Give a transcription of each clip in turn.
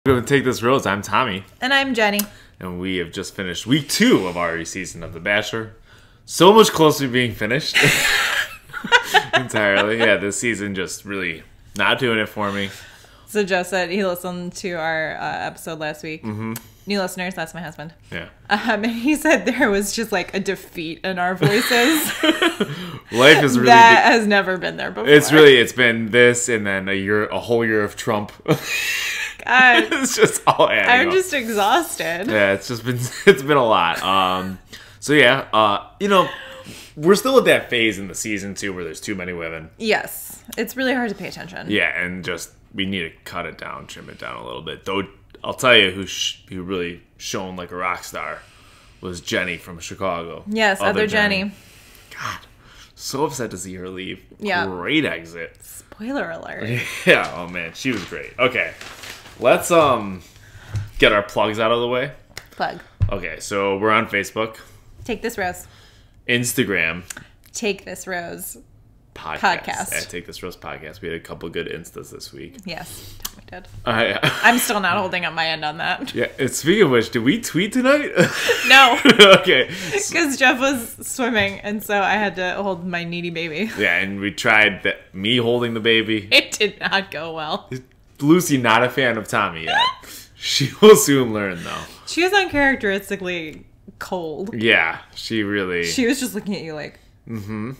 We're going to take this rose. I'm Tommy. And I'm Jenny. And we have just finished week 2 of Arie's season of The Bachelor. So much closer to being finished. Entirely. Yeah, this season just really not doing it for me. So Joe said he listened to our episode last week. Mm-hmm. New listeners, that's my husband. Yeah. And he said there was just like a defeat in our voices. Life is really... That has never been there before. It's been this and then a whole year of Trump. God, it's just all adding I'm just exhausted. Yeah, it's been a lot. So yeah, we're still at that phase in the season 2 where there's too many women. Yes. It's really hard to pay attention. Yeah, and just we need to cut it down, trim it down a little bit. Though I'll tell you who really shone like a rock star was Jenny from Chicago. Yes, other Jenny. God, so upset to see her leave. Yeah. Great exit. Spoiler alert. Yeah, oh man, she was great. Okay. Let's get our plugs out of the way. Plug. Okay, so we're on Facebook. Take this rose. Instagram. Take this rose. Podcast. Yeah, Take This Rose podcast. We had a couple good instas this week. Yes, we did. I'm still not holding up my end on that. Yeah, and speaking of which, did we tweet tonight? No. Okay. Because Jeff was swimming, and so I had to hold my needy baby. Yeah, and we tried me holding the baby. It did not go well. Lucy, not a fan of Tommy yet. She will soon learn, though. She was uncharacteristically cold. Yeah, she really... She was just looking at you like... Mm-hmm.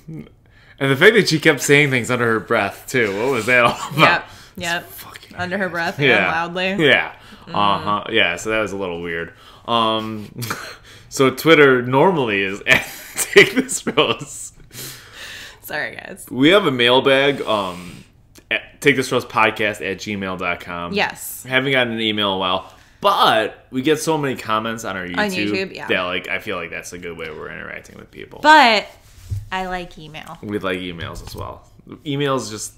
And the fact that she kept saying things under her breath, too. What was that all about? Yep. Under her breath and loudly. Yeah. Uh-huh. Yeah, so that was a little weird. So Twitter normally is at Take This Rose. Sorry, guys. We have a mailbag, at takethisrosepodcast@gmail.com. Yes. Haven't gotten an email in a while. But we get so many comments on our YouTube, on YouTube, yeah. that I feel like that's a good way we're interacting with people. But I like email. We like emails as well. Emails just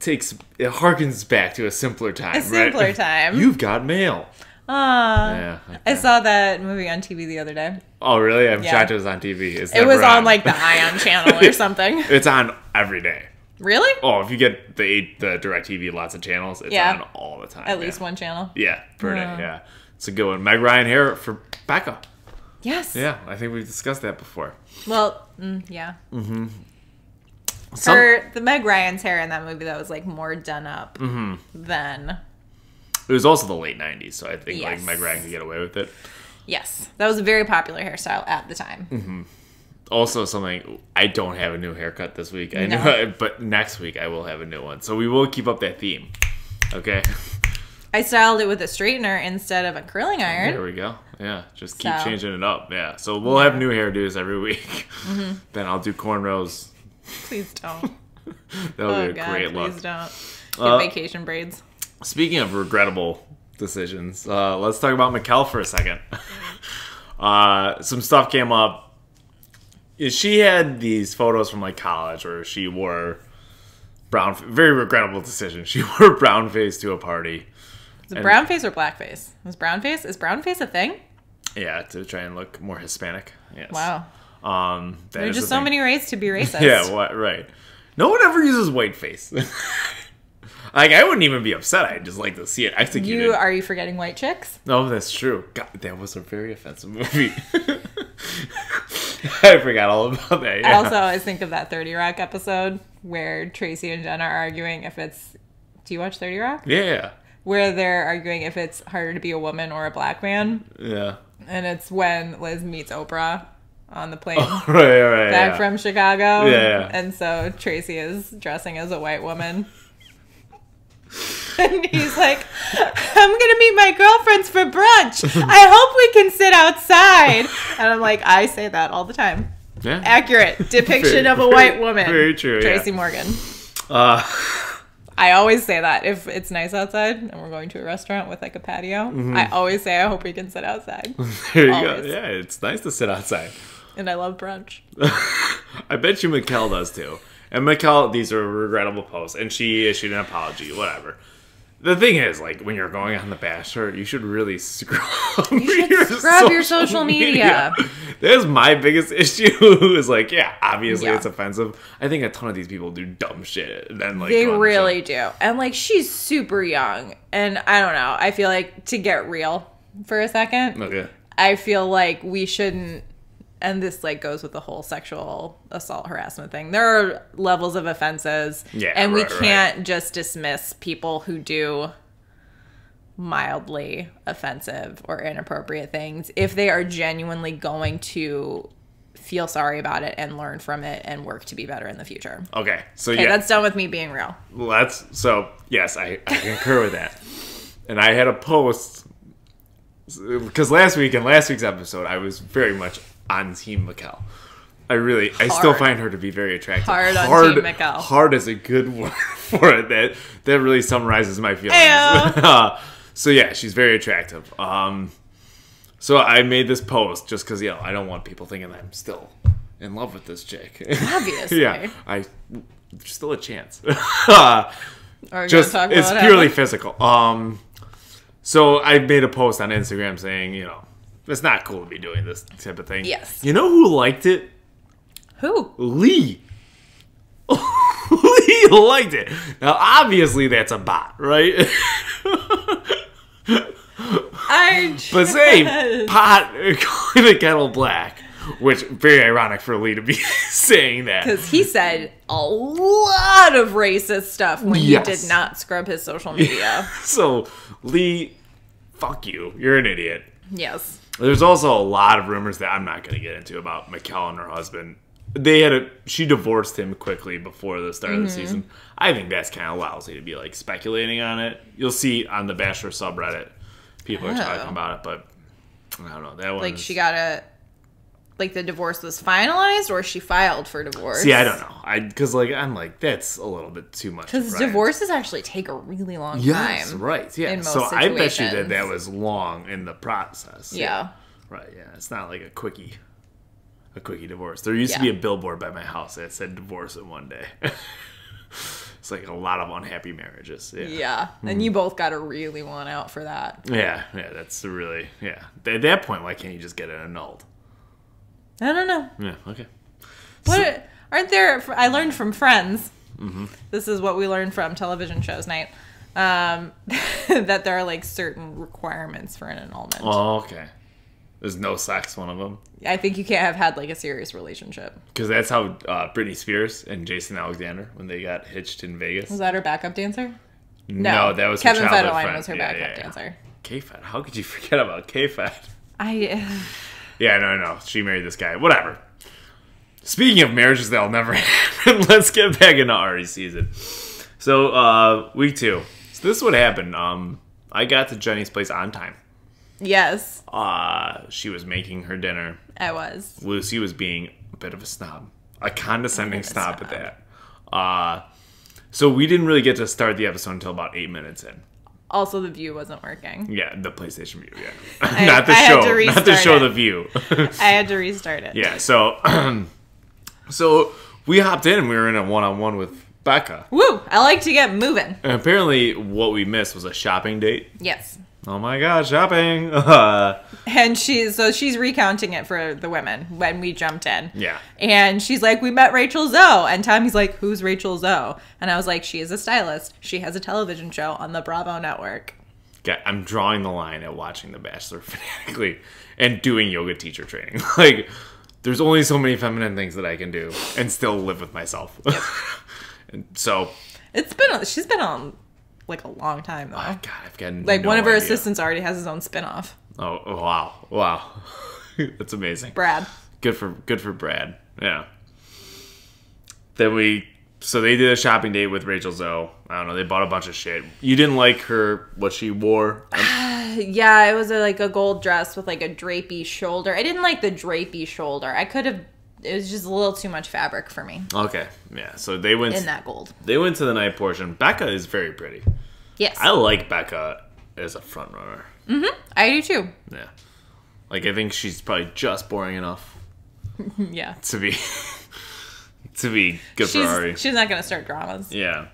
it harkens back to a simpler time. A simpler time. You've got mail. Yeah. Okay. I saw that movie on TV the other day. Oh, really? I'm shocked it was on TV. It was on like the Ion channel or something. It's on every day. Really? Oh, if you get the DirecTV, lots of channels, it's on all the time. At least one channel? Yeah, per day, yeah. It's a good one. Meg Ryan hair for Becca. Yes. Yeah, I think we've discussed that before. Well, yeah. Mm-hmm. The Meg Ryan's hair in that movie, that was like more done up than... It was also the late 90s, so I think like Meg Ryan could get away with it. Yes. That was a very popular hairstyle at the time. Mm-hmm. Also, something, I don't have a new haircut this week. I know, but next week I will have a new one. So we will keep up that theme. Okay? I styled it with a straightener instead of a curling iron. There we go. Yeah, just keep changing it up. Yeah, so we'll have new hairdos every week. Then I'll do cornrows. Please don't. That'll be a great look. Please don't. Get vacation braids. Speaking of regrettable decisions, let's talk about Mikkel for a second. Some stuff came up. She had these photos from like college where she wore brown. Very regrettable decision. She wore brown face to a party. Is it brown face or black face? Is brown face a thing? Yeah, to try and look more Hispanic. Yes. Wow. There's just so many ways to be racist. Yeah, right. No one ever uses white face. Like, I wouldn't even be upset. I'd just like to see it executed. Are you forgetting White Chicks? No, that's true. God, that was a very offensive movie. I forgot all about that. Yeah. I also always think of that 30 Rock episode where Tracy and Jen are arguing if it's... Do you watch 30 Rock? Yeah. Where they're arguing if it's harder to be a woman or a black man. Yeah. And it's when Liz meets Oprah on the plane right, back from Chicago. Yeah. And so Tracy is dressing as a white woman. And he's like, I'm going to meet my girlfriends for brunch. I hope we can sit outside. And I'm like, I say that all the time. Yeah. Accurate depiction of a white woman. Very true, Tracy Morgan. I always say that. If it's nice outside and we're going to a restaurant with like a patio, I always say, I hope we can sit outside. There you go. Yeah, it's nice to sit outside. And I love brunch. I bet you Mikkel does too. And Mikkel, these are regrettable posts. And she issued an apology, whatever. The thing is, like, when you're going on The Bachelor, you should really scrub your social media. That's my biggest issue. Is like, yeah, obviously Yeah. it's offensive. I think a ton of these people do dumb shit. And then, like, They go on the really show. do. And, like, she's super young. And I don't know. I feel like, to get real for a second, Okay. I feel like we shouldn't, and this, like, goes with the whole sexual assault harassment thing. There are levels of offenses. Yeah, and we right. can't just dismiss people who do mildly offensive or inappropriate things if they are genuinely going to feel sorry about it and learn from it and work to be better in the future. Okay. So, Okay, yeah. that's done with me being real. Yes, I concur with that. And I had a post, because last week's episode, I was very much on Team Mikkel. I still find her to be very attractive. Hard on Team Mikkel. Hard is a good word for it. That really summarizes my feelings. Ayo. So yeah, she's very attractive. So I made this post just because, I don't want people thinking I'm still in love with this chick. Obviously. Yeah, there's still a chance. Are we gonna talk about It's what purely happened? physical. So I made a post on Instagram saying, it's not cool to be doing this type of thing. Yes. You know who liked it? Who? Lee. Lee liked it. Now, obviously, that's a bot, right? But say, pot calling the kettle black, which very ironic for Lee to be saying that. Because he said a lot of racist stuff when he Yes. did not scrub his social media. So, Lee, fuck you. You're an idiot. Yes. There's also a lot of rumors that I'm not going to get into about Mikkel and her husband. She divorced him quickly before the start of the season. I think that's kind of lousy to be, like, speculating on it. You'll see on the Bachelor subreddit, people are talking about it, but I don't know. That one, Like, she got the divorce was finalized, or she filed for divorce? See, I don't know. Because, I'm like, that's a little bit too much. Because divorces actually take a really long Yes, time. right. Yeah. in most So I bet you situations. that was long in the process. Yeah. Right. Yeah. It's not like a quickie divorce. There used to be a billboard by my house that said "divorce in one day." It's like a lot of unhappy marriages. Yeah. Yeah. And you both got to really want out for that. Yeah. That's really At that point, why can't you just get it annulled? I don't know. Yeah. Okay. Aren't there? I learned from Friends. Mm-hmm. This is what we learned from television shows night. That there are like certain requirements for an annulment. Oh, okay. There's no sex, one of them. I think you can't have had like a serious relationship. Because that's how Britney Spears and Jason Alexander, when they got hitched in Vegas. Was that her backup dancer? No, that was Kevin her childhood Federline friend. was her backup dancer. K-Fed. How could you forget about K-Fed? Yeah, no. She married this guy. Whatever. Speaking of marriages that'll never happen, let's get back into Arie's season. So, week 2. So this is what happened. I got to Jenny's place on time. Yes, She was making her dinner. I was. Lucy was being a bit of a snob. A condescending snob at that. So we didn't really get to start the episode until about 8 minutes in. Also, the view wasn't working. Yeah, the PlayStation View, yeah. I Not the had show. to Not the restart show, it. the view. I had to restart it. Yeah, so we hopped in and we were in a one-on-one with Becca. Woo! I like to get moving. And apparently what we missed was a shopping date. Yes. Oh my god, shopping! And she's recounting it for the women when we jumped in. Yeah. And she's like, we met Rachel Zoe. And Tommy's like, who's Rachel Zoe? And I was like, she is a stylist. She has a television show on the Bravo network. Okay, I'm drawing the line at watching The Bachelor fanatically and doing yoga teacher training. Like, there's only so many feminine things that I can do and still live with myself. Yep. And so... She's been on... like a long time though. Oh, God, I've got like no one of her idea. assistants already has his own spin-off. Oh wow. That's amazing. Brad. Good for Brad. Yeah. Then they did a shopping date with Rachel Zoe. I don't know, they bought a bunch of shit. You didn't like what she wore? Yeah, it was like a gold dress with like a drapey shoulder. I didn't like the drapey shoulder. It was just a little too much fabric for me. Okay. Yeah. So they went in that gold. They went to the night portion. Becca is very pretty. Yes. I like Becca as a front runner. Mm-hmm. I do too. Yeah. Like, I think she's probably just boring enough Yeah. to be good for Arie. She's not going to start dramas. Yeah.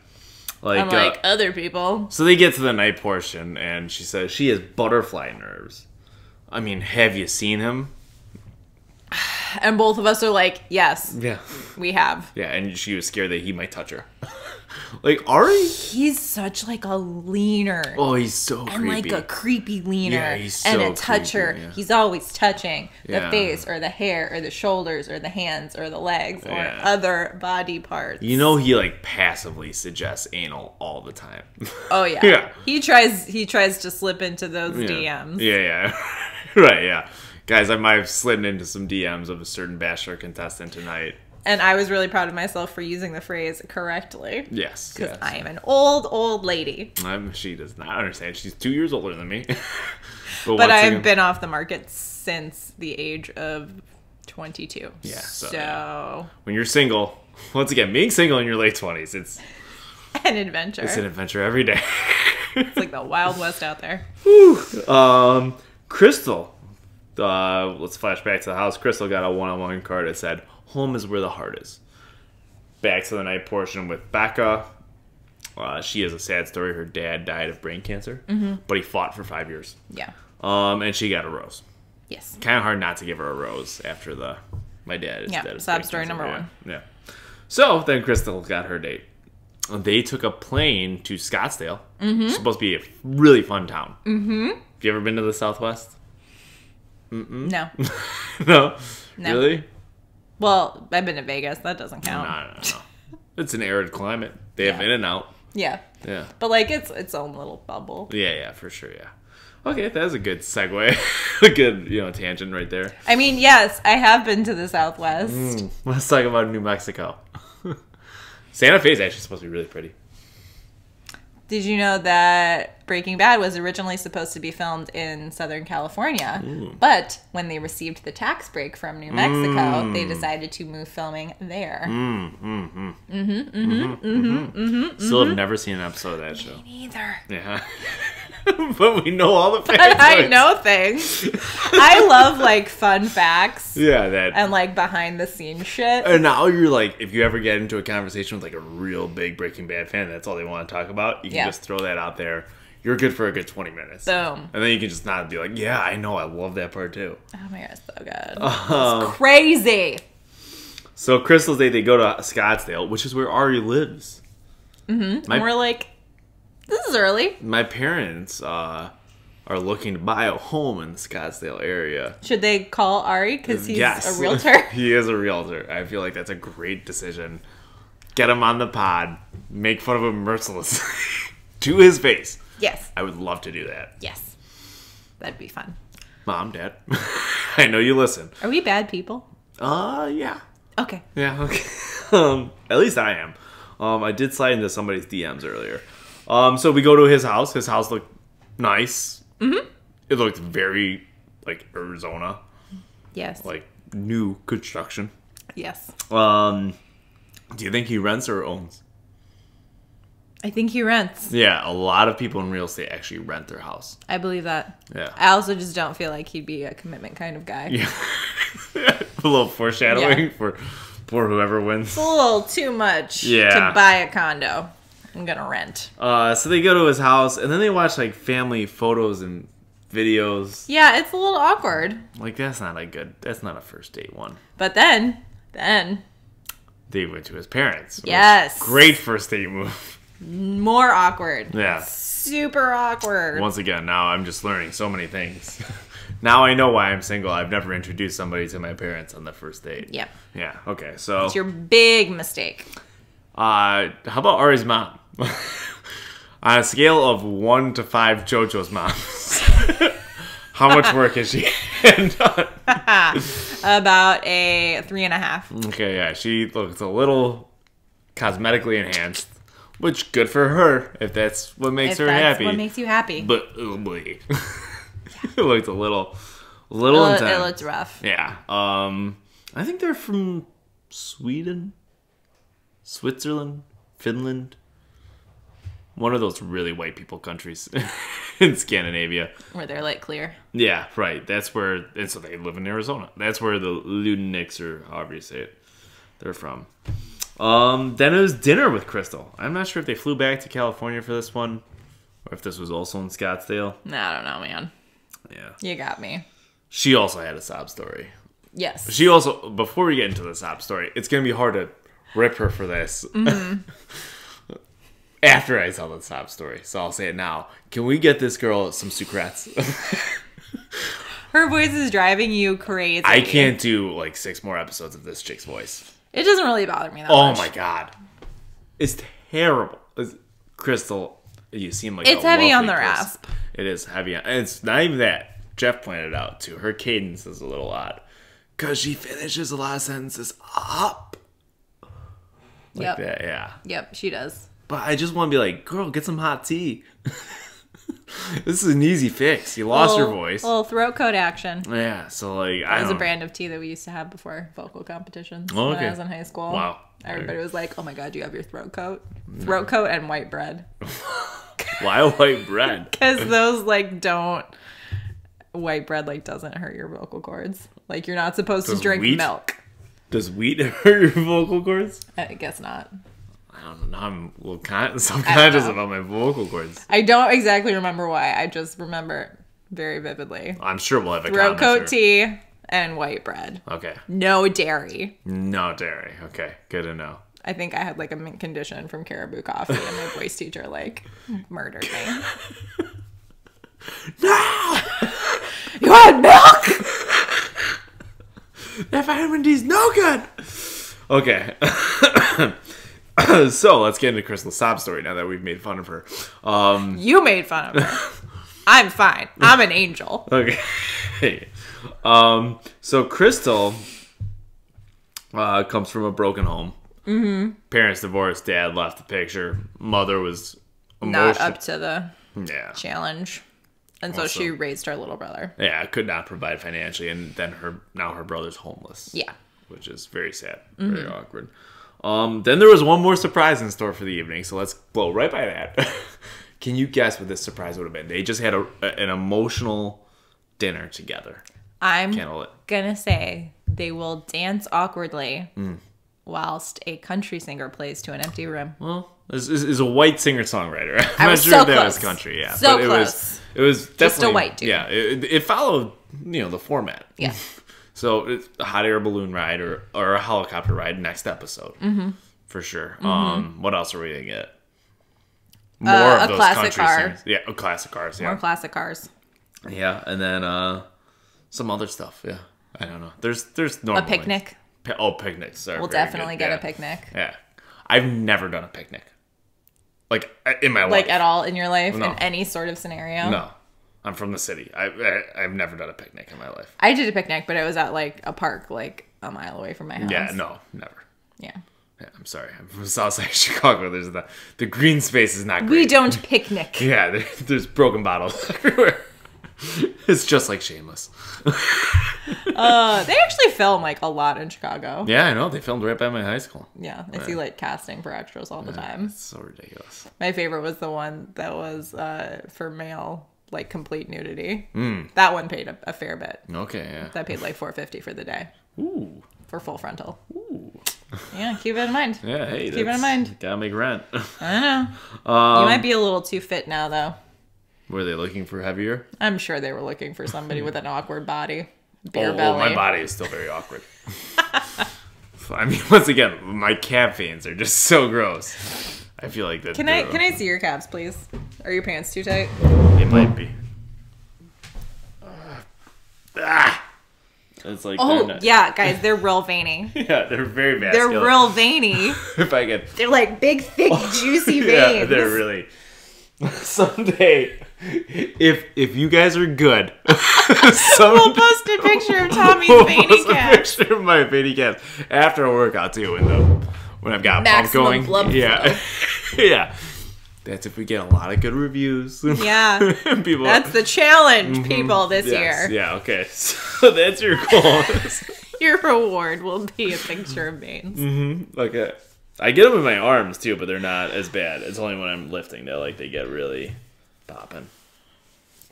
Unlike other people. So they get to the night portion, and she says she has butterfly nerves. I mean, have you seen him? And both of us are like, yes. Yeah. We have. Yeah, and she was scared that he might touch her. Like, Arie? He's such like a leaner. Oh, he's so creepy. And like a creepy leaner. Yeah, he's so and a toucher. creepy, yeah. He's always touching the Yeah. face or the hair or the shoulders or the hands or the legs or Yeah. other body parts. You know he, like, passively suggests anal all the time. Oh, yeah. Yeah. He tries to slip into those Yeah. DMs. Yeah. Right, yeah. Guys, I might have slid into some DMs of a certain Bachelor contestant tonight. And I was really proud of myself for using the phrase correctly. Yes. Because Yes. I am an old lady. She does not understand. She's 2 years older than me. But I've been off the market since the age of 22. Yeah. So when you're single, once again, being single in your late 20s, it's an adventure. an adventure every day. It's like the Wild West out there. Krystal. Let's flash back to the house. Krystal got a one-on-one card that said, "Home is where the heart is." Back to the night portion with Becca. She has a sad story. Her dad died of brain cancer, but he fought for 5 years. Yeah. And she got a rose. Yes. Kind of hard not to give her a rose after my dad is dead. of Sob brain story cancer. number one. Yeah. So then Krystal got her date. They took a plane to Scottsdale. It's supposed to be a really fun town. Have you ever been to the Southwest? No. No. No. Really? Well, I've been to Vegas. That doesn't count. No. It's an arid climate. They have Yeah. in and out. Yeah. Yeah. But like it's its own little bubble. Yeah, for sure, yeah. Okay, that was a good segue. A good, tangent right there. I mean, yes, I have been to the Southwest. Let's talk about New Mexico. Santa Fe is actually supposed to be really pretty. Did you know that Breaking Bad was originally supposed to be filmed in Southern California? But when they received the tax break from New Mexico, they decided to move filming there. Still have never seen an episode of that show. Me neither. Yeah. But we know all the facts. I know things. I love like fun facts Yeah, that. and like behind the scenes shit. And now you're like, if you ever get into a conversation with like a real big Breaking Bad fan, that's all they want to talk about. You can just throw that out there. You're good for a good 20 minutes. Boom. And then you can just not be like, yeah, I know, I love that part too. Oh my god, it's so good. It's crazy. So Krystal's Day, they go to Scottsdale, which is where Arie lives. And we're like, this is early. My parents are looking to buy a home in the Scottsdale area. Should they call Arie because he's Yes. a realtor? He is a realtor. I feel like that's a great decision. Get him on the pod. Make fun of him mercilessly. To his face. Yes. I would love to do that. Yes. That'd be fun. Mom, Dad. I know you listen. Are we bad people? Yeah. Okay. Yeah, okay. At least I am. I did slide into somebody's DMs earlier. So we go to his house. His house looked nice. It looked very, like, Arizona. Yes. Like, new construction. Yes. Do you think he rents or owns? I think he rents. Yeah, a lot of people in real estate actually rent their house. I believe that. Yeah. I also just don't feel like he'd be a commitment kind of guy. Yeah. A little foreshadowing for whoever wins. It's a little too much to buy a condo. I'm gonna rent. So they go to his house, and then they watch, like, family photos and videos. Yeah, it's a little awkward. Like, that's not a first date one. But then They went to his parents. Yes. Great first date move. more awkward. Yeah. Super awkward. Once again, now I'm just learning so many things. Now I know why I'm single. I've never introduced somebody to my parents on the first date. Yep. Yeah, okay, so... It's your big mistake. How about Arie's mom? On a scale of 1 to 5 JoJo's moms, how much work has she done? About a 3.5. Okay, yeah, she looks a little cosmetically enhanced, which good for her if that's what makes her happy. What makes you happy? But oh boy, it looked a little intense. It looked rough. Yeah. I think they're from Sweden, Switzerland, Finland. One of those really white people countries in Scandinavia. Where they're like clear. Yeah, right. That's where, and so they live in Arizona. That's where the Ludeniks, or however you say it, they're from. Then it was dinner with Krystal. I'm not sure if they flew back to California for this one, or if this was also in Scottsdale. I don't know, man. Yeah. You got me. She also had a sob story. Yes. She also, before we get into the sob story, it's going to be hard to rip her for this. After I tell the sob story. So I'll say it now. Can we get this girl some sucrets? Her voice is driving you crazy. I can't do like 6 more episodes of this chick's voice. It doesn't really bother me that Oh much. my god. It's terrible. Krystal, you seem like it's a heavy on lovely the person. rasp. It is heavy on, and it's not even that. Jeff pointed out too. Her cadence is a little odd. Because she finishes a lot of sentences up. Like that, yeah. Yep, she does. But I just want to be like, girl, get some hot tea. This is an easy fix. You lost your voice. A little throat coat action. Yeah, so like, That was a brand of tea that we used to have before vocal competitions when I was in high school. Wow. Everybody was like, oh my god, you have your throat coat? Throat coat and white bread. Why white bread? Because those like don't... White bread like doesn't hurt your vocal cords. Like you're not supposed to drink milk. Does wheat hurt your vocal cords? I guess not. I don't know. I'm a little self-conscious about my vocal cords. I don't exactly remember why. I just remember very vividly. I'm sure we'll have a throat coat commenter. tea and white bread. Okay. No dairy. No dairy. Okay. Good to know. I think I had like a mint condition from Caribou Coffee and my voice teacher like murdered me. No! You had milk? That vitamin D's no good! Okay. So, let's get into Krystal's sob story now that we've made fun of her. You made fun of her. I'm fine. I'm an angel. Okay. So Krystal comes from a broken home. Mm-hmm. Parents divorced. Dad left the picture. Mother was Not up to the yeah challenge. And so she raised our little brother. Yeah, could not provide financially, and then her brother's homeless. Yeah. Which is very sad. Very awkward. Then there was one more surprise in store for the evening, so let's blow right by that. Can you guess what this surprise would have been? They just had an emotional dinner together. I'm gonna say they will dance awkwardly whilst a country singer plays to an empty room. Well, this is a white singer-songwriter. I was not sure so if that close. was country, yeah. So but close. It was definitely Just a white dude. Yeah, it followed the format. Yeah. So it's a hot air balloon ride or a helicopter ride next episode. For sure. What else are we gonna get? More of those classic country car. singers. Yeah, classic cars. Yeah. More classic cars. Yeah, and then some other stuff. Yeah, I don't know. There's normal A picnic. Picnics. Are We'll very definitely good. get a picnic. Yeah, I've never done a picnic. Like in my life. Like at all in your life, No. in any sort of scenario. No, I'm from the city. I've never done a picnic in my life. I did a picnic, but it was at like a park, like a mile away from my house. Yeah, no, never. Yeah. Yeah, I'm sorry. I'm from Southside Chicago. There's the green space is not great. We don't picnic. Yeah, there's broken bottles everywhere. It's just like Shameless. They actually film like a lot in Chicago. Yeah, I know. They filmed right by my high school. Yeah, I see like casting for extras all the time. It's so ridiculous. My favorite was the one that was for male, like complete nudity. That one paid a fair bit. Okay, yeah. That paid like $4.50 for the day. Ooh. For full frontal. Ooh. Yeah, keep it in mind. Yeah, hey. Keep it in mind. Gotta make rent. I know. You might be a little too fit now, though. Were they looking for heavier? I'm sure they were looking for somebody with an awkward body. Beer belly. My body is still very awkward. I mean, once again, my calf veins are just so gross. I feel like that. Can I see your calves, please? Are your pants too tight? It might be. It's like yeah, guys, they're real veiny. Yeah, they're very vascular. They're real veiny. If I get, They're like big, thick, juicy veins. yeah, they're really. Someday, if you guys are good, we'll post a picture of Tommy's veiny post calves. a picture of my veiny calves after a workout too, when I've got Maximum pump going. blood Yeah, yeah. That's if we get a lot of good reviews. Yeah, people. That's the challenge, people, this year. Yeah. Okay. So that's your goal. Your reward will be a picture of veins. Okay. I get them in my arms too, but they're not as bad. It's only when I'm lifting that they get really popping.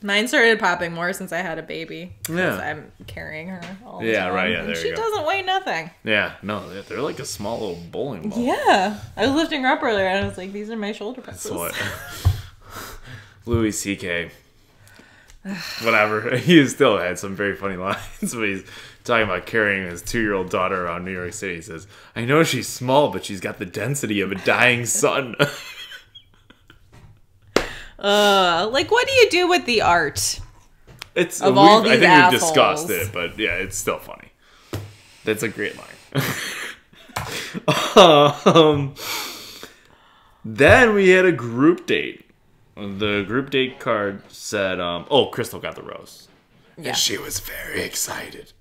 Mine started popping more since I had a baby. Yeah. I'm carrying her all the Yeah, time. right. Yeah, and there she you go. doesn't weigh nothing. Yeah, no, they're like a small little bowling ball. Yeah. I was lifting her up earlier and I was like, these are my shoulder presses. That's what. Louis C.K. Whatever. He still had some very funny lines when he's talking about carrying his 2-year-old daughter around New York City. He says, I know she's small, but she's got the density of a dying sun. Like, what do you do with the art? It's Of all these I think assholes. we've discussed it, but yeah, it's still funny. That's a great line. Then we had a group date. The group date card said, Krystal got the rose. Yeah. And she was very excited.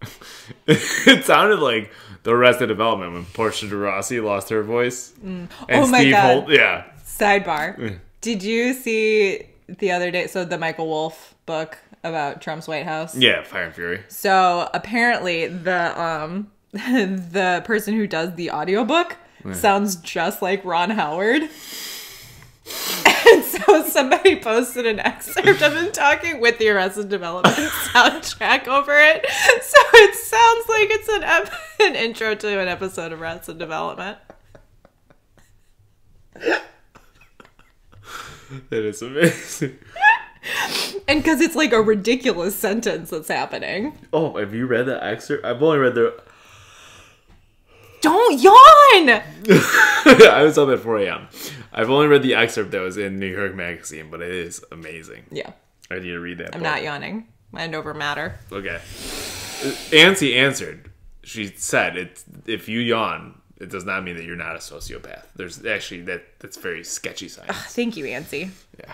It sounded like the Arrested Development when Portia de Rossi lost her voice. And Oh my Steve God. Holt, yeah. Sidebar. Did you see the other day, so the Michael Wolff book about Trump's White House? Yeah, Fire and Fury. So apparently the the person who does the audiobook sounds just like Ron Howard. And so somebody posted an excerpt of him talking with the Arrested Development soundtrack over it. So it sounds like it's an intro to an episode of Arrested Development. That is amazing. And because it's like a ridiculous sentence that's happening. Oh, have you read that excerpt? I've only read the... Don't yawn! I was up at 4 a.m. I've only read the excerpt that was in New York Magazine, but it is amazing. Yeah. I need to read that I'm book. not yawning. Mind over matter. Okay. Ancy answered. She said, if you yawn, it does not mean that you're not a sociopath. There's actually, that's very sketchy science. Thank you, Ancy. Yeah.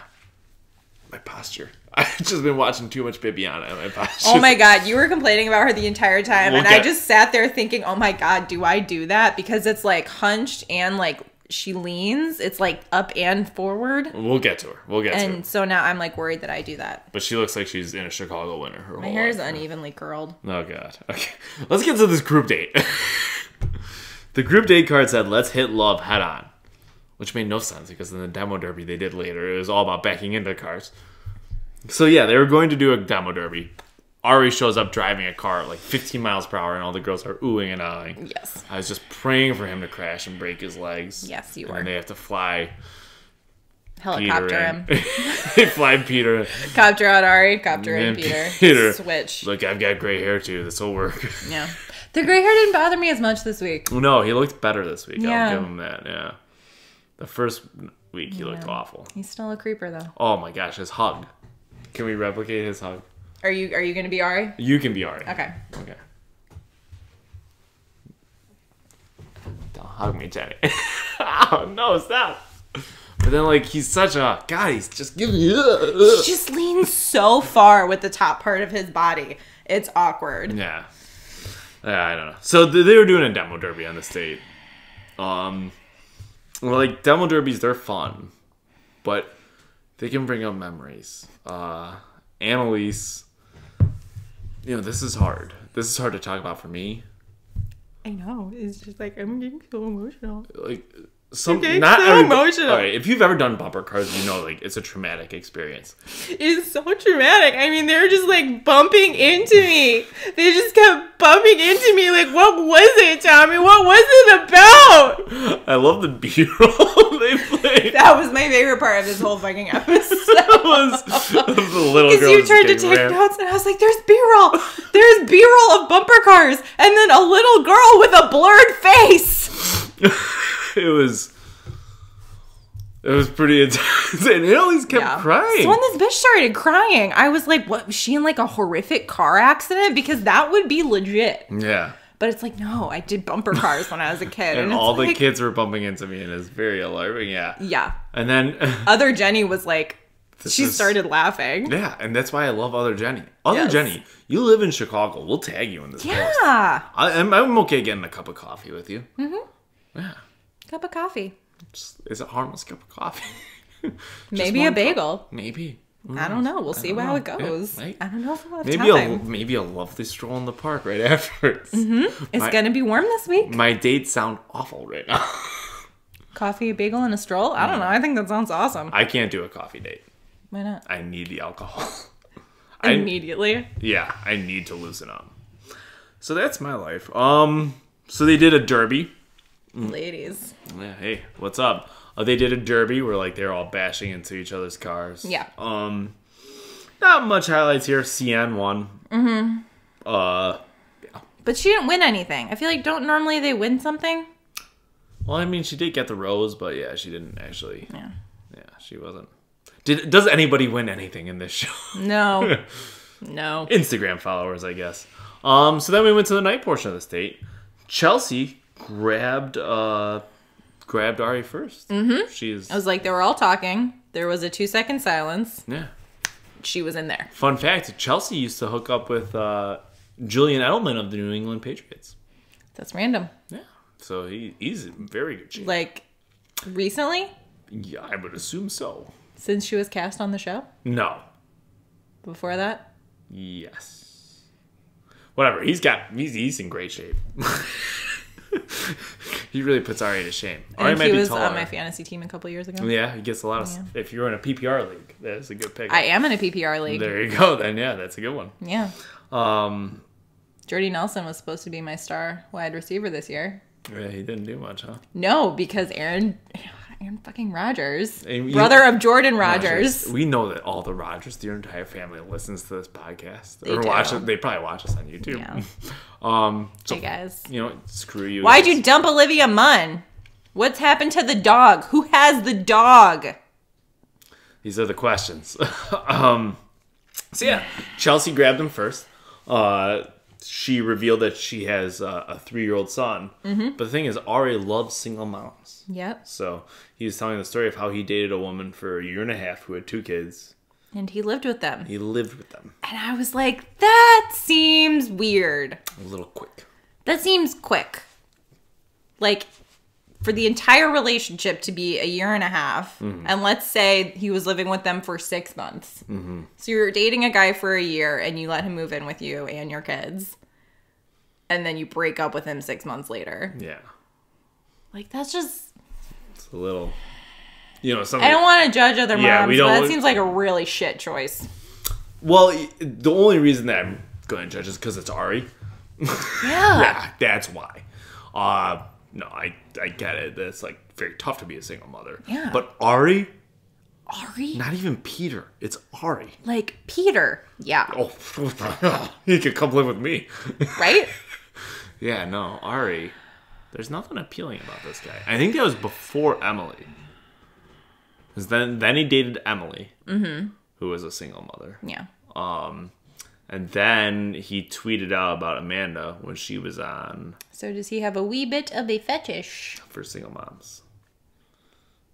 My posture. I've just been watching too much Bibiana. My posture. Oh my God, you were complaining about her the entire time. We'll and I get- just sat there thinking, oh my God, do I do that? Because it's like hunched and like she leans. It's like up and forward. We'll get to her. We'll get to her. And so now I'm like worried that I do that. But she looks like she's in a Chicago winter. Her My whole hair is life. unevenly curled. Oh, God. Okay. Let's get to this group date. The group date card said, let's hit love head on. Which made no sense because in the demo derby they did later, it was all about backing into cars. So, yeah, they were going to do a demo derby. Arie shows up driving a car at like 15 miles per hour and all the girls are oohing and ahhing. Yes. I was just praying for him to crash and break his legs. Yes, you and were. then they have to fly Helicopter Peter him. in. They fly Peter. Copter out Arie, copter in And Peter. Switch. Look, I've got gray hair too. This will work. Yeah. The gray hair didn't bother me as much this week. No, he looked better this week. Yeah. I'll give him that. Yeah. The first week he looked awful. He's still a creeper though. Oh my gosh, his hug. Can we replicate his hug? Are you gonna be Arie? You can be Arie. Okay. Okay. Don't hug me, Jenny. Oh, no, stop. But then, like, he's such a... God, he's just giving you... He just leans so far with the top part of his body. It's awkward. Yeah. I don't know. So they were doing a demo derby on the state. Well, like, demo derbies, they're fun. But they can bring up memories. Annalise... You know, this is hard. This is hard to talk about for me. I know. It's just like, I'm getting so emotional. Like... Okay, not so everybody- emotional. All right, if you've ever done bumper cars, you know, like, it's a traumatic experience. It's so traumatic. I mean, they were just like bumping into me. They just kept bumping into me. Like, what was it, Tommy? What was it about? I love the B-roll they played. That was my favorite part of this whole fucking episode. That was the little Because girl you just tried to getting take rammed. notes, and I was like, there's B-roll. There's B-roll of bumper cars. And then a little girl with a blurred face. It was pretty intense. And Annalise kept crying. So when this bitch started crying, I was like, what, was she in like a horrific car accident? Because that would be legit. Yeah. But it's like, no, I did bumper cars when I was a kid. And it's all the like, kids were bumping into me, and it's very alarming. Yeah. Yeah. And then... Other Jenny was like, she is- started laughing. Yeah, and that's why I love Other Jenny. Other Yes. Jenny, you live in Chicago. We'll tag you in this post. Yeah. I'm okay getting a cup of coffee with you. Mm-hmm. Yeah. Cup of coffee. It's a harmless cup of coffee. Maybe a one bagel. cup. Maybe. I don't know. We'll see don't how know. it goes. Yeah, right. I don't know if we'll have Maybe time. maybe a lovely stroll in the park right afterwards. It's going to be warm this week. My dates sound awful right now. Coffee, a bagel, and a stroll? I don't know. I think that sounds awesome. I can't do a coffee date. Why not? I need the alcohol. Immediately. I need to loosen up. So that's my life. So they did a derby. Ladies. Yeah, hey, what's up? They did a derby where like they're all bashing into each other's cars. Yeah. Not much highlights here. CN won. Mm-hmm. Yeah. But she didn't win anything. I feel like don't normally they win something? Well, I mean, she did get the rose, but yeah, she didn't actually. Yeah. Yeah, she wasn't. Does anybody win anything in this show? No. No. Instagram followers, I guess. So then we went to the night portion of the state. Chelsea grabbed Arie first. Mm-hmm. I was like, they were all talking. There was a 2-second silence. Yeah. She was in there. Fun fact, Chelsea used to hook up with Julian Edelman of the New England Patriots. That's random. Yeah. So he's in very good shape. Like, recently? Yeah, I would assume so. Since she was cast on the show? No. Before that? Yes. Whatever. He's in great shape. He really puts Arie to shame. And he was on my fantasy team a couple years ago. Yeah, he gets a lot of... If you're in a PPR league, that's a good pick. I am in a PPR league. There you go. Then, yeah, that's a good one. Yeah. Jordy Nelson was supposed to be my star wide receiver this year. Yeah, he didn't do much, huh? No, because Aaron fucking Rodgers, brother of Jordan Rodgers. We know that all the Rodgers, their entire family, listens to this podcast. They probably watch us on YouTube. Yeah. Hey guys. Screw you. Why'd you dump Olivia Munn? What's happened to the dog? Who has the dog? These are the questions. So yeah, Chelsea grabbed him first. She revealed that she has a 3-year-old son. Mm-hmm. But the thing is, Arie loves single moms. Yep. So he was telling the story of how he dated a woman for 1.5 years who had 2 kids. And he lived with them. And I was like, that seems weird. A little quick. That seems quick. Like, for the entire relationship to be 1.5 years, mm-hmm. and let's say he was living with them for 6 months. Mm-hmm. So you're dating a guy for 1 year, and you let him move in with you and your kids. And then you break up with him 6 months later. Yeah. Like, that's just... It's a little... something... I don't want to judge other moms, but that seems like a really shit choice. Well, the only reason that I'm going to judge is because it's Arie. Yeah, that's why. No, I get it. It's like very tough to be a single mother. Yeah. But Arie? Arie? Not even Peter. It's Arie. Like, Peter. Yeah. Oh, he could come live with me. Right? Yeah, no, Arie. There's nothing appealing about this guy. I think that was before Emily. Because then he dated Emily, mm-hmm. who was a single mother. Yeah. And then he tweeted out about Amanda when she was on... So does he have a wee bit of a fetish? For single moms.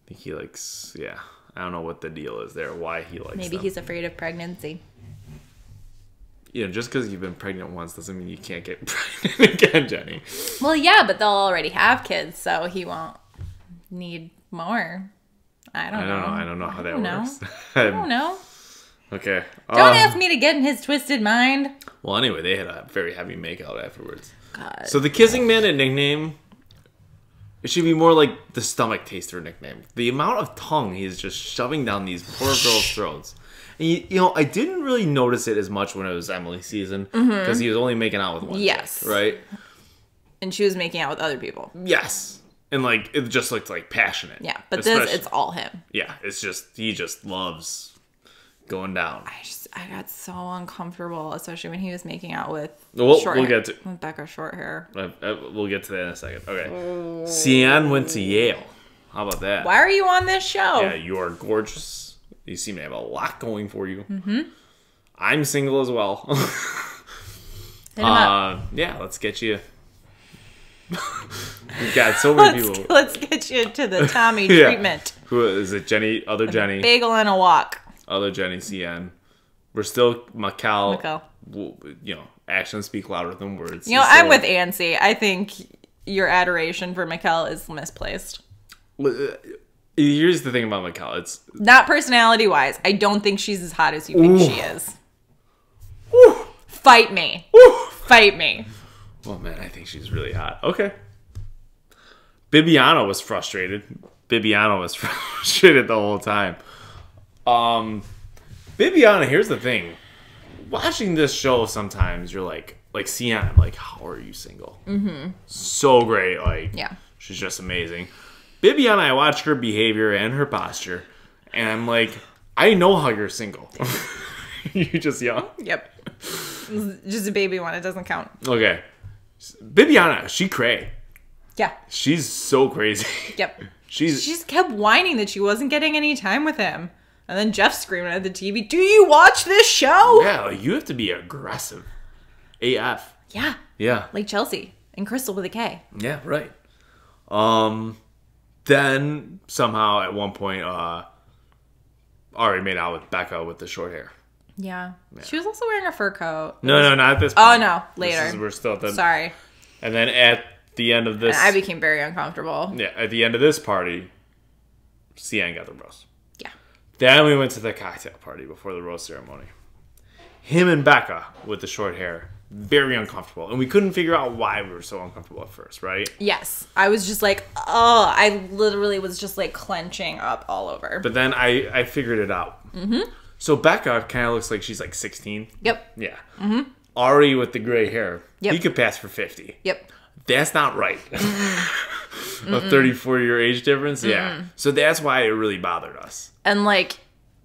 I think he likes... Yeah. I don't know what the deal is there, why he likes Maybe them. he's afraid of pregnancy. Just because you've been pregnant once doesn't mean you can't get pregnant again, Jenny. Well, yeah, but they'll already have kids, so he won't need more. I don't know. I don't know how that works. I don't know. Okay. Don't ask me to get in his twisted mind. Well, anyway, they had a very heavy makeout afterwards. God. So the Kissing Bandit nickname, it should be more like the Stomach Taster nickname. The amount of tongue he's just shoving down these poor girls' throats. And I didn't really notice it as much when it was Emily's season because he was only making out with one chick, right? And she was making out with other people. Yes. And it just looked passionate. Yeah, but it's all him. Yeah, he just loves going down. I got so uncomfortable, especially when he was making out with with Becca short hair. We'll get to that in a second. Okay. Sian went to Yale. How about that? Why are you on this show? Yeah, you are gorgeous. You seem to have a lot going for you. Mm-hmm. I'm single as well. Hit him up. Yeah, let's get you. We've got so many people. Let's get you to the Tommy treatment. Who is it? Jenny? Other Jenny? Bagel and a walk. Other Jenny CN. We're still Mikkel. Actions speak louder than words. I'm with Ancy. I think your adoration for Mikkel is misplaced. Here's the thing about Mikkel. It's not personality-wise. I don't think she's as hot as you think she is. Fight me. Fight me. Well, man, I think she's really hot. Okay. Bibiana was frustrated. The whole time. Bibiana, here's the thing. watching this show, sometimes you're like Sienna, like, how are you single? Mm-hmm. So great. Like, Yeah. she's just amazing. Bibiana, I watch her behavior and her posture, and I'm like, I know how you're single. You're just young. Yep. Just a baby one. It doesn't count. Okay. Bibiana, she cray. Yeah. She's so crazy. Yep. She just kept whining that she wasn't getting any time with him. And then Jeff screaming at the TV, "Do you watch this show?" Yeah, like, you have to be aggressive. AF. Yeah. Yeah. Like Chelsea and Krystal with a K. Yeah, right. Then somehow at one point, Arie made out with Becca with the short hair. Yeah. She was also wearing a fur coat. No, not at this point. Oh, no. Later. We're still at the... Sorry. And then at the end of this... And I became very uncomfortable. Yeah, at the end of this party, Cian got the rose. Yeah. Then we went to the cocktail party before the rose ceremony. Him and Becca with the short hair, very uncomfortable. And we couldn't figure out why we were so uncomfortable at first, right? Yes. I was just like, oh, I literally was just like clenching up all over. But then I figured it out. Mm-hmm. So Becca kind of looks like she's like 16. Yep. Yeah. Mm-hmm. Arie with the gray hair, yep. He could pass for 50. Yep. That's not right. Mm-hmm. A 34-year age difference? Mm-hmm. Yeah. So that's why it really bothered us. And like,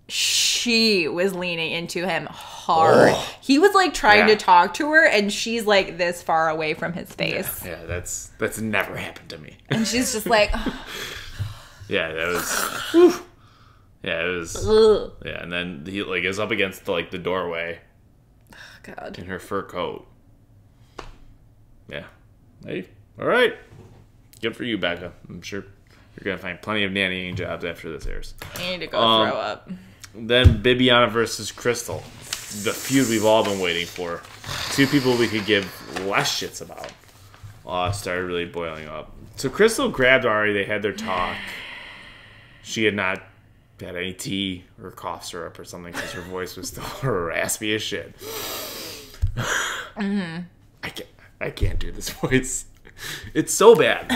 she was leaning into him hard. Oh. He was like trying to talk to her, and she's like this far away from his face. Yeah, that's never happened to me. And she's just like... Yeah, that was... Yeah, it was... Ugh. Yeah, and then he like is up against the doorway. Oh, God. In her fur coat. Yeah. Hey, all right. Good for you, Becca. I'm sure you're going to find plenty of nannying jobs after this airs. I need to go throw up. Then Bibiana versus Krystal. The feud we've all been waiting for. Two people we could give less shits about. Started really boiling up. So Krystal grabbed Arie. They had their talk. She had not had any tea or cough syrup or something because her voice was still raspy as shit. Mm-hmm. I can't do this voice. It's so bad.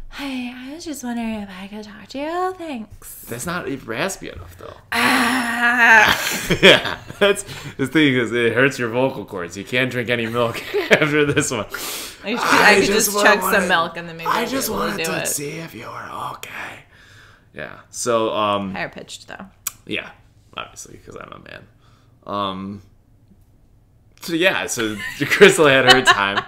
Hey, I was just wondering if I could talk to you. Thanks. That's not raspy enough, though. Yeah, that's the thing, because it hurts your vocal cords. You can't drink any milk after this one. I could just chug some milk and then maybe I just wanted to it. see if you were okay. Yeah. So higher pitched though. Yeah, obviously, because I'm a man. So yeah, so Krystal had her time.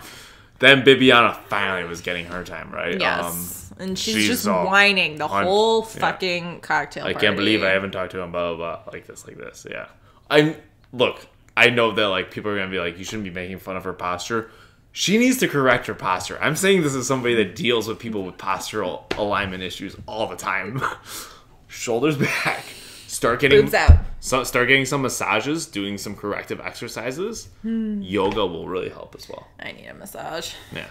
Then Bibiana finally was getting her time, right? Yes. And she's just whining the whole fucking cocktail party. I can't believe I haven't talked to him, blah, blah, blah, like this, yeah. I know that, people are going to be like, you shouldn't be making fun of her posture. She needs to correct her posture. I'm saying this as somebody that deals with people with postural alignment issues all the time. Shoulders back. Start getting boobs out. Start getting some massages, doing some corrective exercises. Yoga will really help as well. I need a massage. Yeah.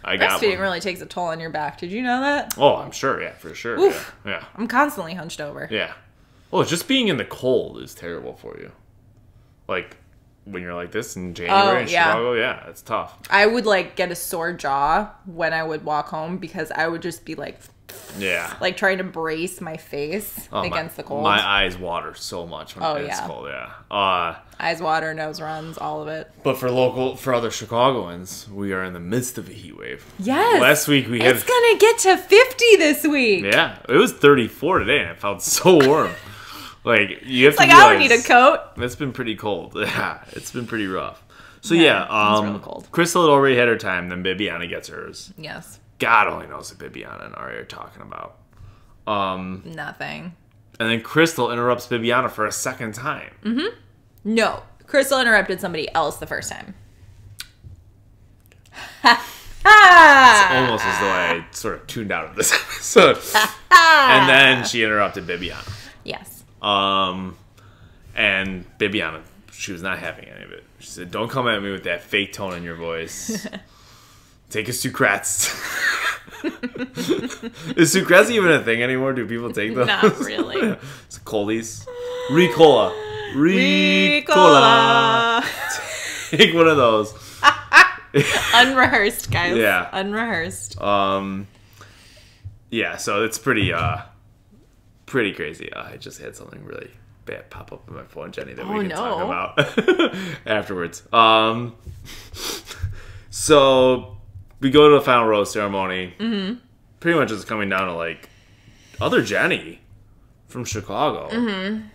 I got Breastfeeding really takes a toll on your back. Did you know that? Oh, I'm sure. Yeah, for sure. Oof. Yeah. I'm constantly hunched over. Yeah. Well, just being in the cold is terrible for you. Like when you're like this in January in Chicago, yeah, it's tough. I would get a sore jaw when I would walk home because I would just be trying to brace my face against the cold. My eyes water so much when it's cold. Yeah. Eyes water, nose runs, all of it. But for other Chicagoans, we are in the midst of a heat wave. Yes. Last week we had. It's gonna get to 50 this week. Yeah, it was 34 today, and it felt so warm. You have to. I don't need a coat. It's been pretty cold. Yeah, it's been pretty rough. So it's really cold. Krystal had already had her time. Then Bibiana gets hers. Yes. God only knows what Bibiana and Arie are talking about. Nothing. And then Krystal interrupts Bibiana for a second time. Mm-hmm. No, Krystal interrupted somebody else the first time. It's almost as though I sort of tuned out of this episode. And then she interrupted Bibiana. Yes. And Bibiana, she was not having any of it. She said, "Don't come at me with that fake tone in your voice. Take a Sucrets." Is Sucrets even a thing anymore? Do people take those? Not really. It's Coldies. Ricola. Take one of those. Unrehearsed, guys. Yeah. Unrehearsed. Yeah, so it's pretty crazy. I just had something really bad pop up on my phone, Jenny, that Oh, we can talk no. about afterwards. So we go to the final rose ceremony. Mm-hmm. Pretty much it's coming down to like other Jenny from Chicago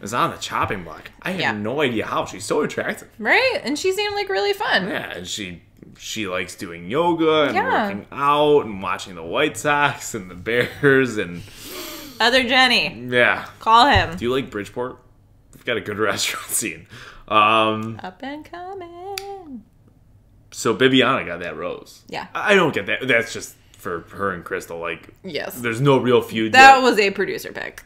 is on the chopping block. I have no idea how. She's so attractive. Right? And she seemed like really fun. Yeah, and she likes doing yoga and working out and watching the White Sox and the Bears and Other Jenny. yeah. Call him. Do you like Bridgeport? We've got a good restaurant scene. Up and coming. So Bibiana got that rose. Yeah. I don't get that. That's just for her and Krystal. Like, Yes. there's no real feud That yet. was a producer pick.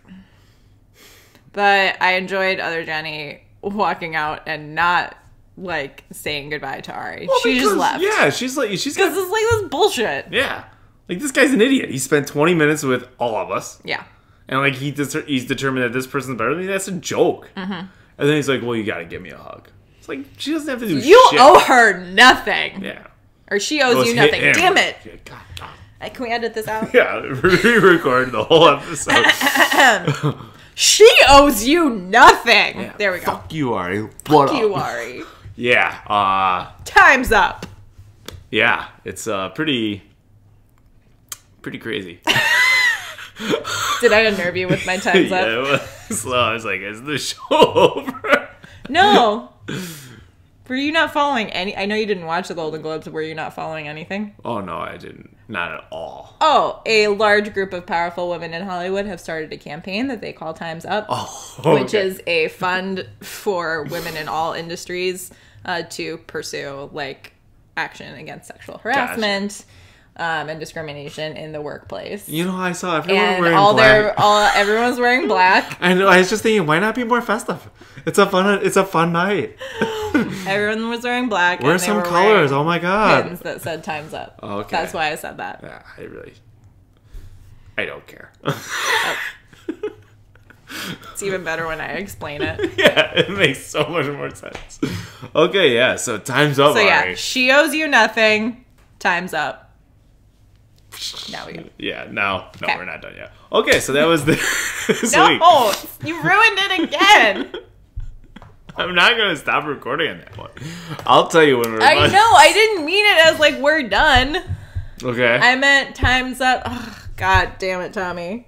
But I enjoyed Other Jenny walking out and not, like, saying goodbye to Arie. Well, she just because- left. Yeah, she's got... Because it's like this bullshit. Yeah. Like, this guy's an idiot. He spent 20 minutes with all of us. Yeah. And, like, he's determined that this person's better than me. That's a joke. Mm-hmm. And then he's like, well, you gotta give me a hug. It's like, she doesn't have to do You shit. owe her nothing. Yeah. Or she owes you nothing. him. Damn it. Yeah, God. Can we edit this out? Yeah, re-record the whole episode. She owes you nothing. Yeah, There we go. Fuck you, Arie. Fuck you, Arie. Yeah, Time's up. yeah, it's pretty crazy. Did I unnerve you with my time's Yeah, up? it was slow. I was like, is the show over? No. Were you not following any? I know you didn't watch the Golden Globes. Were you not following anything? Oh, no, I didn't. Not at all. Oh, a large group of powerful women in Hollywood have started a campaign that they call Time's Up, Oh, okay. which is a fund for women in all industries to pursue like action against sexual harassment and discrimination in the workplace. You know, I saw everyone And wearing black. everyone's wearing black. I know. I was just thinking, why not be more festive? It's a fun night. Everyone was wearing black. Wear and they some were colors. wearing Oh my god. pins that said "Time's Up." Oh, okay. That's why I said that. Yeah, I don't care. It's even better when I explain it. Yeah, it makes so much more sense. Okay, yeah. So time's up. So yeah, Arie. she owes you nothing. Time's up. Now we go. Yeah. No, Okay. we're not done yet. Okay, so that was the this No, week. you ruined it again. I'm not going to stop recording on that one. I'll tell you when we're I done. know. I didn't mean it as like we're done. Okay. I meant time's up. Oh, God damn it, Tommy.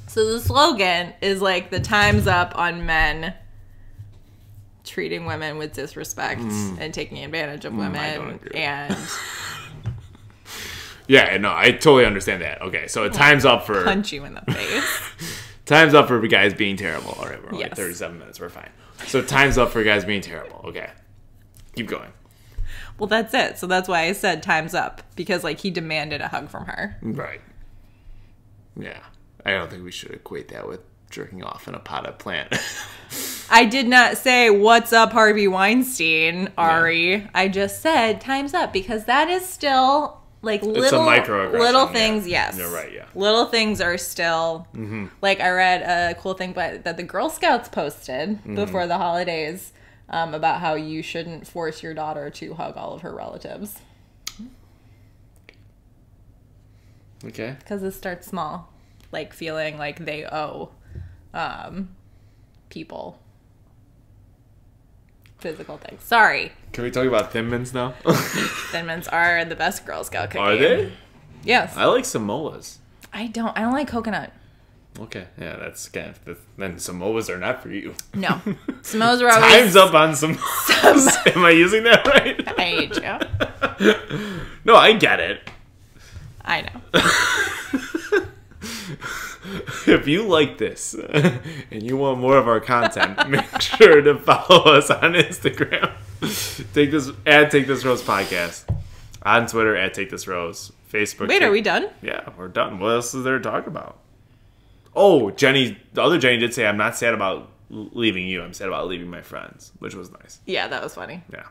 So the slogan is like the time's up on men treating women with disrespect and taking advantage of I don't women. agree. And Yeah, no, I totally understand that. Okay, so time's up for punch you in the face. time's up for guys being terrible. All right, we're only Yes. 37 minutes. We're fine. So time's up for guys being terrible. Okay, keep going. Well, that's it. So that's why I said time's up. Because like he demanded a hug from her. Right. Yeah, I don't think we should equate that with jerking off in a potted plant. I did not say, what's up, Harvey Weinstein, Arie. Yeah. I just said, time's up, because that is still, like, It's a little microaggression, little yeah. things, yes. You're right, yeah. Little things are still, like, I read a cool thing that the Girl Scouts posted before the holidays about how you shouldn't force your daughter to hug all of her relatives. Okay. Because it starts small. Like, feeling like they owe people physical things. Sorry. Can we talk about Thin Mints now? Thin Mints are the best Girl Scout cookie. Are they? Yes. I like Samoas. I don't like coconut. Okay, yeah, that's kind of then Samoas are not for you. No. Samoas are always... Time's up on Samoas. Am I using that right? I hate you. No, I get it. I know. If you like this and you want more of our content, make sure to follow us on Instagram. Take this Rose podcast on Twitter at Take This Rose. Facebook. Wait, are we done? Yeah, we're done. What else is there to talk about? Oh, the other Jenny did say, I'm not sad about leaving you. I'm sad about leaving my friends, which was nice. Yeah, that was funny. Yeah.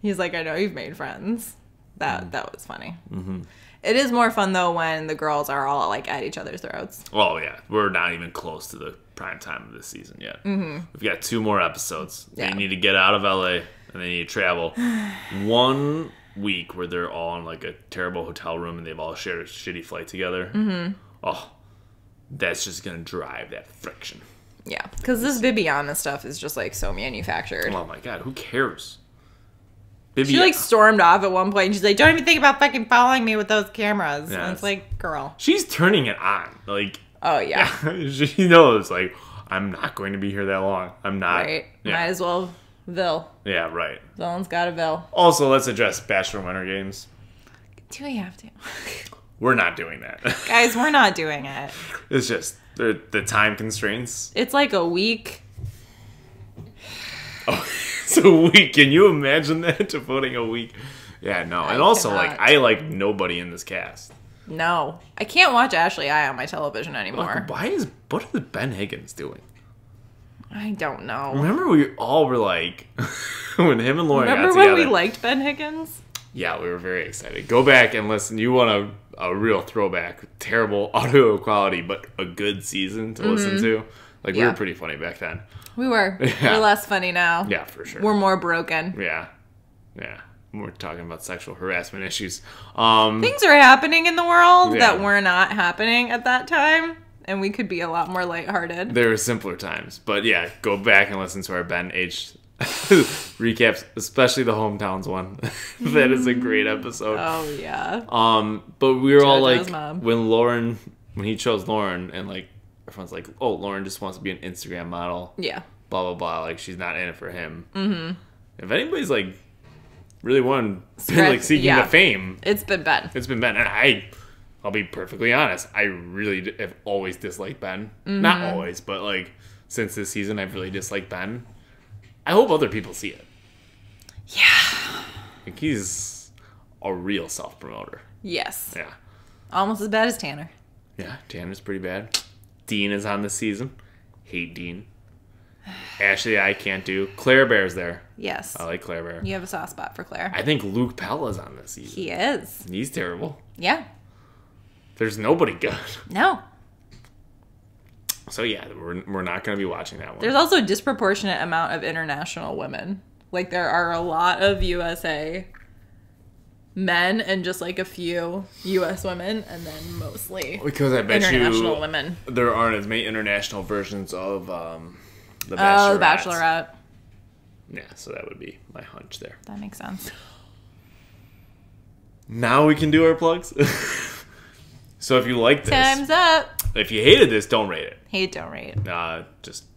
He's like, I know you've made friends. That was funny. Mm-hmm. It is more fun, though, when the girls are all, like, at each other's throats. Oh, yeah. We're not even close to the prime time of this season yet. Mm-hmm. We've got 2 more episodes. Yeah. They need to get out of LA, and they need to travel. 1 week where they're all in, like, a terrible hotel room, and they've all shared a shitty flight together. Mm-hmm. Oh, that's just going to drive that friction. Yeah, because this Bibiana stuff is just like so manufactured. Oh my god, who cares? She like stormed off at one point and she's like, don't even think about fucking following me with those cameras. Yeah, and it's like, girl. She's turning it on. Like, oh yeah. She knows, like, I'm not going to be here that long. I'm not. Right. Yeah. Might as well Vil. Yeah, right. Villain's got a Vil. Also, let's address Bachelor Winter Games. Do we have to? We're not doing that. Guys, we're not doing it. It's just the time constraints. It's like a week. Oh, it's a week. Can you imagine that? Devoting a week? Yeah, no. And also, like, I like nobody in this cast. No. I can't watch Ashley I on my television anymore. Like, what is Ben Higgins doing? I don't know. Remember we all were like, when him and Lauren got together. Remember when we liked Ben Higgins? Yeah, we were very excited. Go back and listen. You want a real throwback. Terrible audio quality, but a good season to listen to. Like, we were pretty funny back then. We were. Yeah. We're less funny now. Yeah, for sure. We're more broken. Yeah. Yeah. We're talking about sexual harassment issues. Things are happening in the world that were not happening at that time. And we could be a lot more lighthearted. There were simpler times. But yeah, go back and listen to our Ben H recaps, especially the Hometowns one. That is a great episode. Oh, yeah. But we were all like, when he chose Lauren, and like, everyone's like, oh, Lauren just wants to be an Instagram model. Yeah. Blah, blah, blah. Like, she's not in it for him. Mm-hmm. If anybody's like, really seeking the fame, it's been Ben. It's been Ben. And I'll be perfectly honest, I really have always disliked Ben. Mm-hmm. Not always, but like, since this season, I've really disliked Ben. I hope other people see it. Yeah. Like, he's a real self-promoter. Yes. Yeah. Almost as bad as Tanner. Yeah, Tanner's pretty bad. Dean is on this season. Hate Dean. Ashley, I can't do. Claire Bear's there. Yes. I like Claire Bear. You have a soft spot for Claire. I think Luke Pella's on this season. He is. He's terrible. Yeah. There's nobody good. No. So yeah, we're not going to be watching that one. There's also a disproportionate amount of international women. Like, there are a lot of USA men and just like a few US women, and then mostly because I bet international women. There aren't as many international versions of the Bachelorette. Oh, the Bachelorette. Yeah, so that would be my hunch there. That makes sense. Now we can do our plugs. So if you like this, time's up. If you hated this, don't rate it. Hate, don't rate.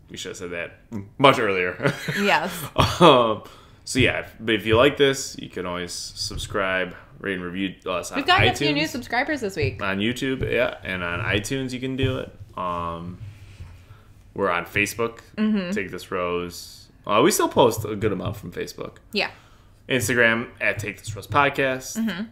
We should have said that much earlier. Yes. So yeah, but if you like this, you can always subscribe, rate and review us on iTunes. We've gotten a few new subscribers this week. On YouTube, yeah, and on iTunes you can do it. We're on Facebook, Take This Rose. We still post a good amount from Facebook. Yeah. Instagram, @Take This Rose Podcast.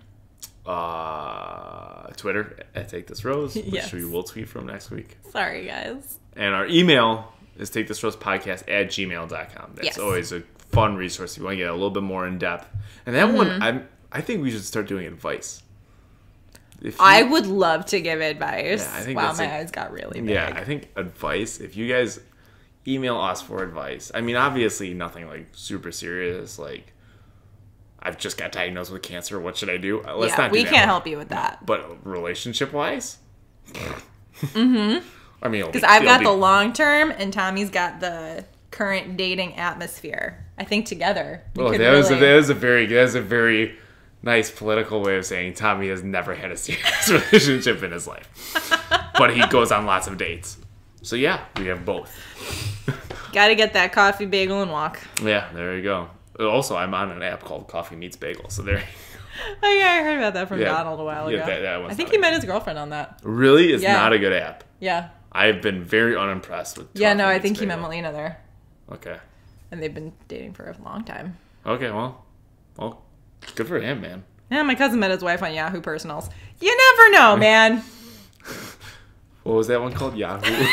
Twitter, @Take This Rose, which we will tweet from next week. Sorry, guys. And our email is takethisrosepodcast@gmail.com. That's always a fun resource if you want to get a little bit more in depth. And that one, I think we should start doing advice. I would love to give advice. Yeah, I think wow, my eyes got really big. Yeah, I think advice, if you guys email us for advice, I mean, obviously nothing like super serious, like, I've just got diagnosed with cancer, what should I do? Let's not do that. We can't help you with that. But relationship-wise? I mean, because I've got the long term, and Tommy's got the current dating atmosphere. I think together. That was a very nice political way of saying Tommy has never had a serious relationship in his life, but he goes on lots of dates. So yeah, we have both. Got to get that coffee, bagel, and walk. Yeah, there you go. Also, I'm on an app called Coffee Meets Bagel, so there. Oh yeah, I heard about that from Donald a while ago. I think he met his girlfriend on that. Really? It's not a good app. Yeah. I've been very unimpressed with. I think he met Melina there. Okay. And they've been dating for a long time. Okay, well, good for him, man. Yeah, my cousin met his wife on Yahoo Personals. You never know, man. What was that one called? Yahoo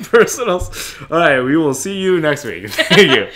Personals. All right, we will see you next week. Thank you.